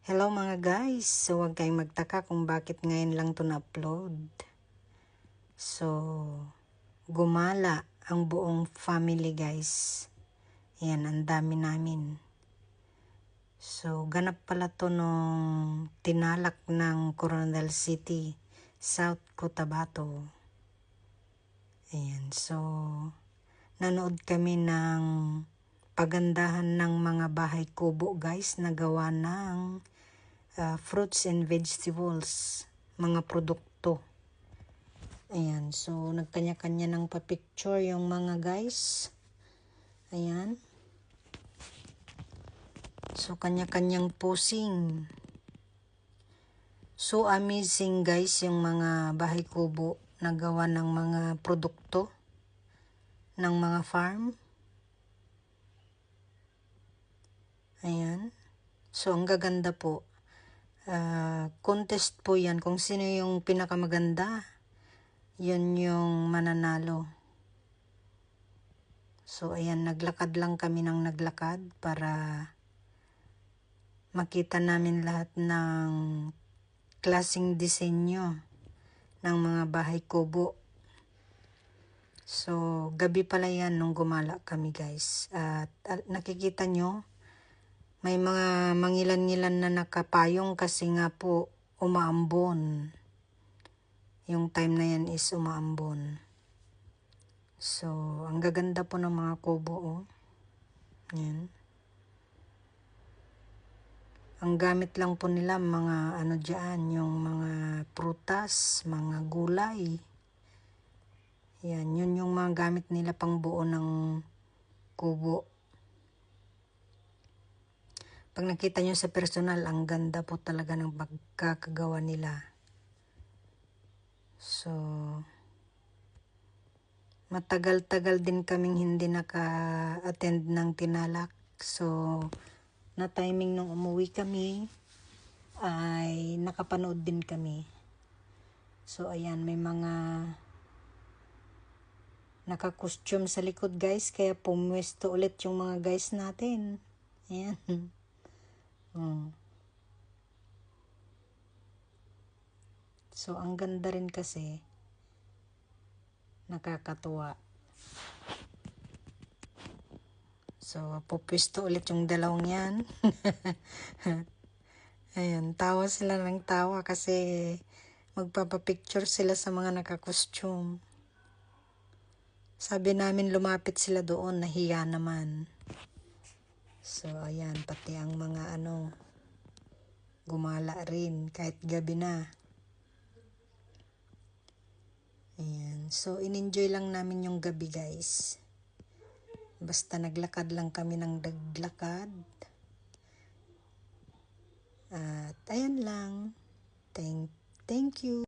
Hello mga guys, so huwag kayong magtaka kung bakit ngayon lang to na-upload. So, gumala ang buong family guys. Ayan, ang dami namin. So, ganap pala to nung tinalak ng Coronadal City, South Cotabato. Ayan, so, nanood kami ng pagandahan ng mga bahay kubo guys na gawa ng fruits and vegetables, mga produkto. Ayan, so nagkanya-kanya ng pa-picture yung mga guys. Ayan. So kanya-kanyang posing. So amazing guys yung mga bahay kubo na gawa ng mga produkto ng mga farm. Ayan. So ang gaganda po. Contest po yan kung sino yung pinakamaganda. Yun yung mananalo. So, ayan, naglakad lang kami ng naglakad para makita namin lahat ng klaseng disenyo ng mga bahay kubo. So, gabi pala yan nung gumala kami guys. At nakikita nyo, may mga mangilan-ngilan na nakapayong kasi nga po umaambon. Yung time na yan is umaambon. So, ang gaganda po ng mga kubo, oh. Yan. Ang gamit lang po nila, mga ano dyan, yung mga prutas, mga gulay. Yan, yun yung mga gamit nila pang buo ng kubo. Pag nakita nyo sa personal, ang ganda po talaga ng pagkakagawa nila. So, matagal-tagal din kaming hindi naka-attend ng tinalak. So, na timing nung umuwi kami, ay nakapanood din kami. So, ayan, may mga naka-costume sa likod guys, kaya pumwesto ulit yung mga guys natin. Ayan. So, ang ganda rin kasi, nakakatuwa. So, pupwesto ulit yung dalawang yan. Ayan, tawa sila ng tawa kasi magpapapicture sila sa mga naka-costume. Sabi namin lumapit sila doon, nahiya naman. So, ayan, pati ang mga gumala rin kahit gabi na. Ayan, so in-enjoy lang namin yung gabi guys. Basta naglakad lang kami ng naglakad. At ayan lang. Thank you.